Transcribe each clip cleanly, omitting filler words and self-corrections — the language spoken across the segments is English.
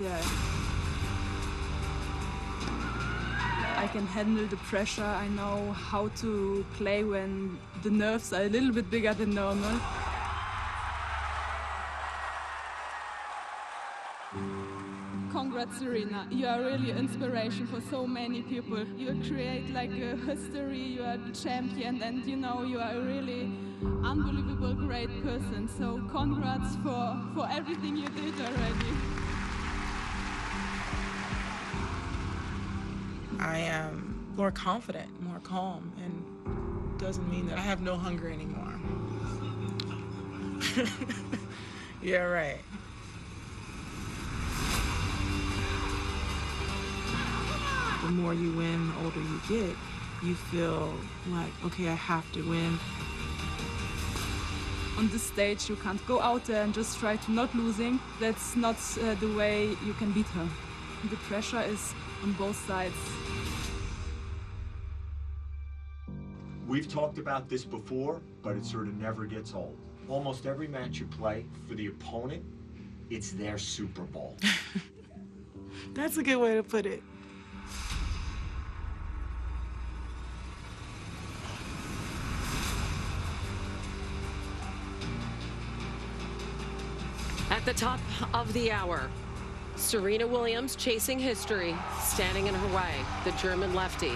Yeah. I can handle the pressure. I know how to play when the nerves are a little bit bigger than normal. Congrats, Serena. You are really an inspiration for so many people. You create like a history, you are the champion, and you know you are a really unbelievable great person. So congrats for everything you did already. I am more confident, more calm, and doesn't mean that I have no hunger anymore. Yeah, right. The more you win, the older you get, you feel like, okay, I have to win. On this stage, you can't go out there and just try to not losing. That's not the way you can beat her. The pressure is on both sides. We've talked about this before, but it sort of never gets old. Almost every match you play, for the opponent, it's their Super Bowl. That's a good way to put it. At the top of the hour, Serena Williams chasing history, standing in her way, the German lefty.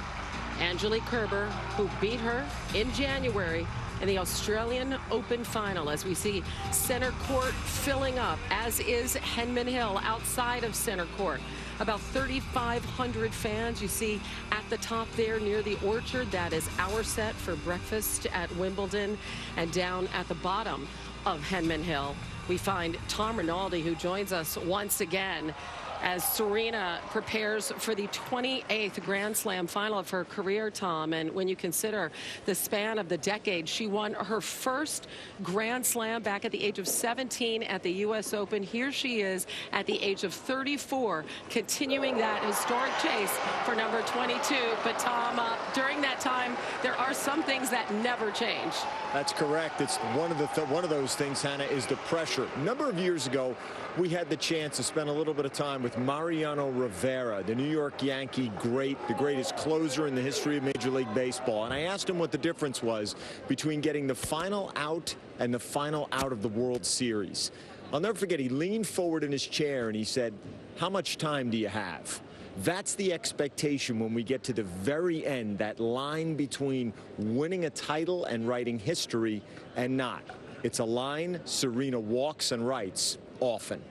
Angelique Kerber, who beat her in January in the Australian Open final, as we see center court filling up, as is Henman Hill outside of center court. About 3,500 fans you see at the top there near the Orchard. That is our set for breakfast at Wimbledon. And down at the bottom of Henman Hill, we find Tom Rinaldi, who joins us once again as Serena prepares for the 28th Grand Slam final of her career, Tom. And when you consider the span of the decade, she won her first Grand Slam back at the age of 17 at the U.S. Open. Here she is at the age of 34, continuing that historic chase for number 22. But Tom, during that time, there are some things that never change. That's correct. It's one of those things, Hannah, is the pressure. A number of years ago, we had the chance to spend a little bit of time with Mariano Rivera, the New York Yankee great, the greatest closer in the history of Major League Baseball. And I asked him what the difference was between getting the final out and the final out of the World Series. I'll never forget, he leaned forward in his chair and he said, "How much time do you have?" That's the expectation when we get to the very end, that line between winning a title and writing history and not. It's a line Serena walks and writes often.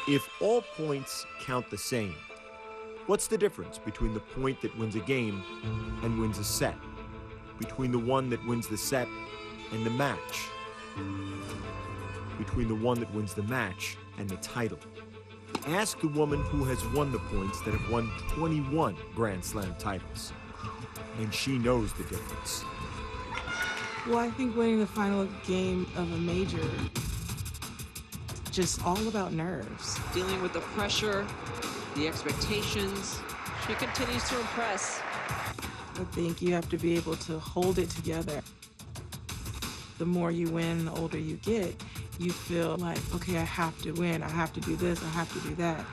If all points count the same, what's the difference between the point that wins a game and wins a set? Between the one that wins the set and the match? Between the one that wins the match and the title? Ask the woman who has won the points that have won 21 Grand Slam titles. And she knows the difference. Well, I think winning the final game of a major, just all about nerves. Dealing with the pressure, the expectations. She continues to impress. I think you have to be able to hold it together. The more you win, the older you get, you feel like, okay, I have to win, I have to do this, I have to do that.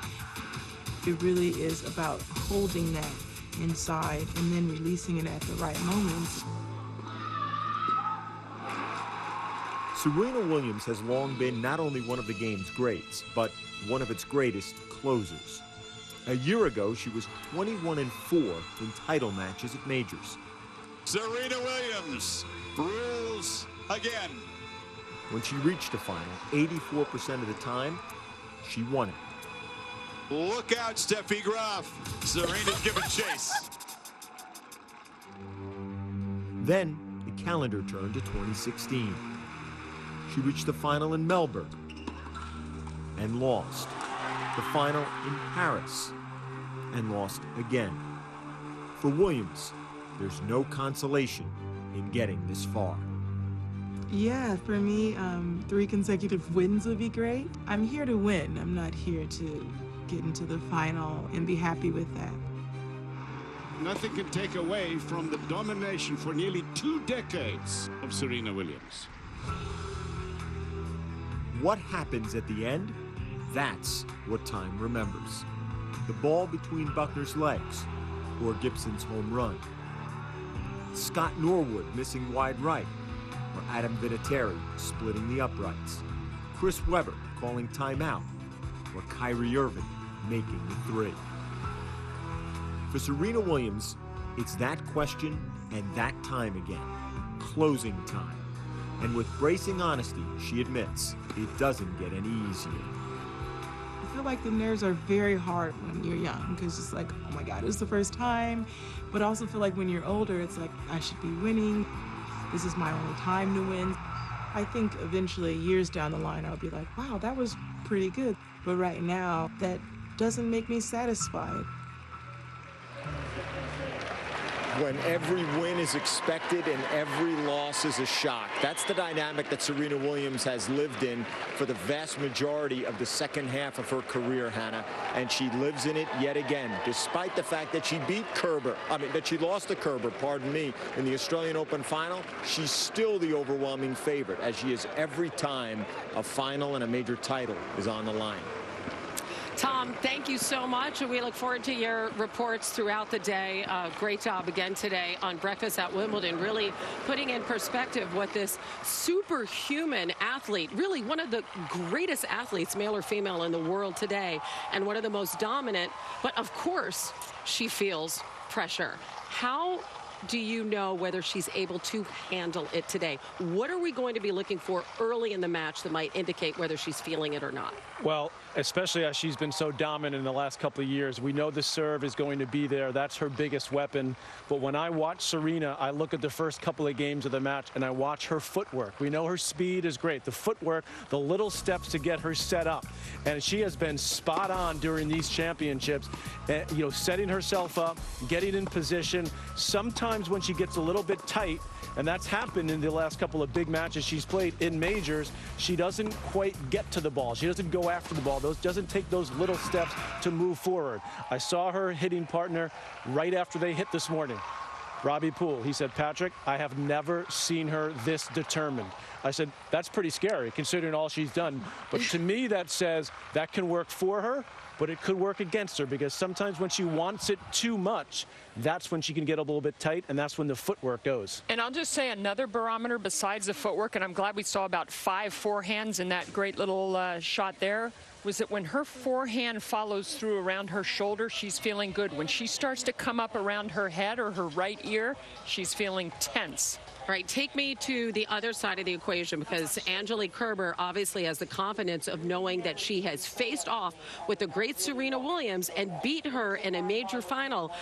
It really is about holding that inside and then releasing it at the right moments. Serena Williams has long been not only one of the game's greats, but one of its greatest closers. A year ago, she was 21-4 in title matches at majors. Serena Williams rules again. When she reached the final, 84% of the time, she won it. Look out, Steffi Graf. Serena's giving chase. Then the calendar turned to 2016. She reached the final in Melbourne and lost. The final in Paris and lost again. For Williams, there's no consolation in getting this far. Yeah, for me, 3 consecutive wins would be great. I'm here to win. I'm not here to get into the final and be happy with that. nothing can take away from the domination for nearly 2 decades of Serena Williams. What happens at the end? That's what time remembers. The ball between Buckner's legs, or Gibson's home run. Scott Norwood missing wide right, or Adam Vinatieri splitting the uprights. Chris Webber calling timeout, or Kyrie Irving making the three. For Serena Williams, it's that question and that time again, closing time. And with bracing honesty, she admits it doesn't get any easier. I feel like the nerves are very hard when you're young because it's like, oh my God, it's the first time. But I also feel like when you're older, it's like, I should be winning. This is my only time to win. I think eventually, years down the line, I'll be like, wow, that was pretty good. But right now, that doesn't make me satisfied. When every win is expected and every loss is a shock. That's the dynamic that Serena Williams has lived in for the vast majority of the second half of her career, Hannah. And she lives in it yet again, despite the fact that she beat that she lost to Kerber, pardon me, in the Australian Open final. She's still the overwhelming favorite, as she is every time a final and a major title is on the line. Tom, thank you so much, and we look forward to your reports throughout the day. Great job again today on Breakfast at Wimbledon, really putting in perspective what this superhuman athlete, really one of the greatest athletes, male or female, in the world today, and one of the most dominant. But of course, she feels pressure. How do you know whether she's able to handle it today? What are we going to be looking for early in the match that might indicate whether she's feeling it or not? Well, especially as she's been so dominant in the last couple of years, we know the serve is going to be there. That's her biggest weapon. But when I watch Serena, I look at the first couple of games of the match and I watch her footwork. We know her speed is great. The footwork, the little steps to get her set up. And she has been spot on during these championships, setting herself up, getting in position. Sometimes when she gets a little bit tight, and that's happened in the last couple of big matches she's played in majors, she doesn't quite get to the ball. She doesn't go after the ball. Doesn't take those little steps to move forward. I saw her hitting partner right after they hit this morning, Robbie Poole. He said, Patrick, I have never seen her this determined. I said, that's pretty scary considering all she's done. But to me, that says that can work for her, but it could work against her, because sometimes when she wants it too much, that's when she can get a little bit tight, and that's when the footwork goes. And I'll just say another barometer besides the footwork, and I'm glad we saw about 5 forehands in that great little shot there, was that when her forehand follows through around her shoulder, she's feeling good. When she starts to come up around her head or her right ear, she's feeling tense. All right, take me to the other side of the equation, because Angelique Kerber obviously has the confidence of knowing that she has faced off with the great Serena Williams and beat her in a major final.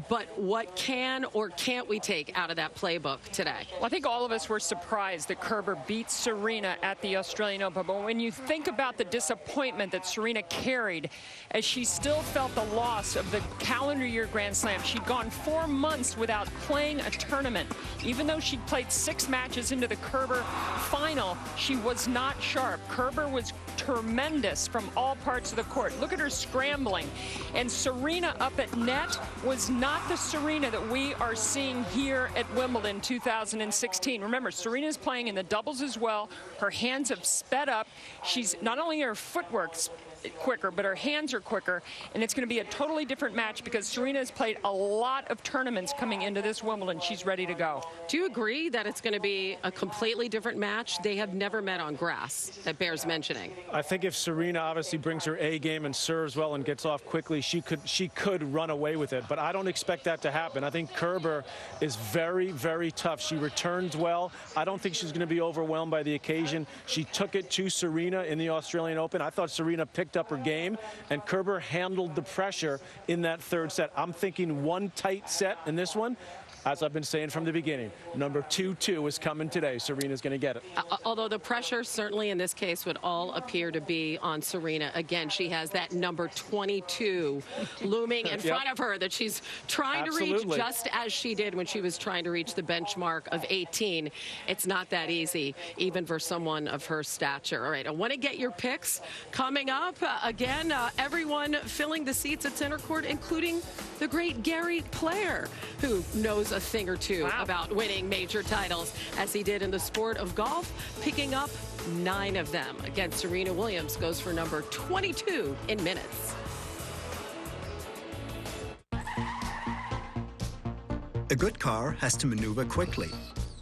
But what can or can't we take out of that playbook today? Well, I think all of us were surprised that Kerber beat Serena at the Australian Open. But when you think about the disappointment that Serena carried as she still felt the loss of the calendar year Grand Slam, she'd gone 4 months without playing a tournament. Even though she'd played 6 matches into the Kerber final, she was not sharp. Kerber was tremendous from all parts of the court. Look at her scrambling. And Serena up at net was not the Serena that we are seeing here at Wimbledon 2016. Remember, Serena's playing in the doubles as well. Her hands have sped up. She's not only her footwork's quicker, but her hands are quicker, and it's going to be a totally different match because Serena has played a lot of tournaments coming into this Wimbledon. She's ready to go. Do you agree that it's going to be a completely different match? They have never met on grass. That bears mentioning. I think if Serena obviously brings her A game and serves well and gets off quickly, she could run away with it, but I don't expect that to happen. I think Kerber is very, very tough. She returns well. I don't think she's going to be overwhelmed by the occasion. She took it to Serena in the Australian Open. I thought Serena picked up her game, and Kerber handled the pressure in that third set. I'm thinking one tight set in this one, as I've been saying from the beginning, number 2-2 is coming today. Serena's going to get it. Although the pressure certainly in this case would all appear to be on Serena. Again, she has that number 22 looming in front of her that she's trying to reach, just as she did when she was trying to reach the benchmark of 18. It's not that easy, even for someone of her stature. All right, I want to get your picks coming up. Again, everyone filling the seats at center court, including the great Gary Player, who knows a thing or two about winning major titles, as he did in the sport of golf, picking up 9 of them. Again, Serena Williams goes for number 22 in minutes. A good car has to maneuver quickly.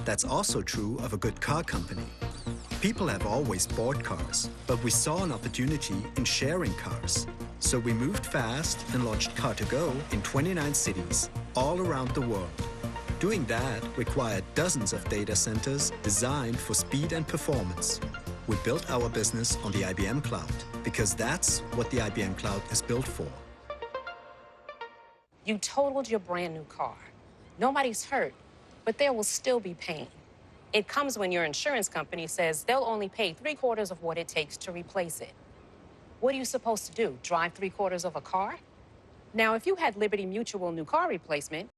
That's also true of a good car company. People have always bought cars, but we saw an opportunity in sharing cars. So we moved fast and launched Car2Go in 29 cities, all around the world. Doing that required dozens of data centers designed for speed and performance. We built our business on the IBM Cloud, because that's what the IBM Cloud is built for. You totaled your brand new car. Nobody's hurt, but there will still be pain. It comes when your insurance company says they'll only pay 3/4 of what it takes to replace it. What are you supposed to do, drive 3/4 of a car? Now, if you had Liberty Mutual new car replacement,